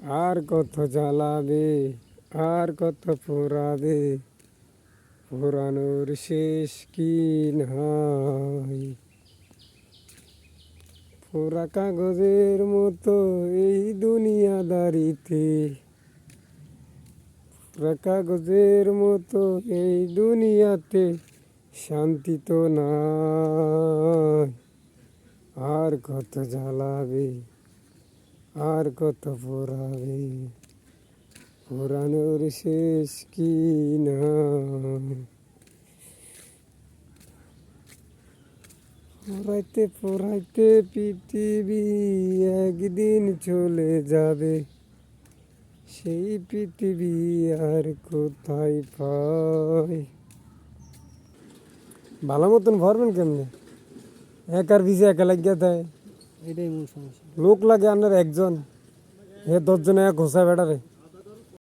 আর কত জ্বালাবে, আর কত পোড়াবে, পোড়ানোর শেষ কি নাই। পোড়া কাগজের মতো এই দুনিয়াদারিতে, পোড়া কাগজের মতো এই দুনিয়াতে শান্তি তো নাই। আর কত জ্বালাবে, আর কত পোড়াবে, পোড়ানোর শেষ কি নাই। পোড়াইতে পোড়াইতে পৃথিবী একদিন চলে যাবে, সেই পৃথিবী আর কোথায় পাই। ভালো মতন ভরবেন কেমনে? একার ভিজে একা লাগিয়া দেয়, এটাই মূল সমস্যা। লোক লাগে আপনার একজন, 10 জন এক ঘোষা বেড়ারে।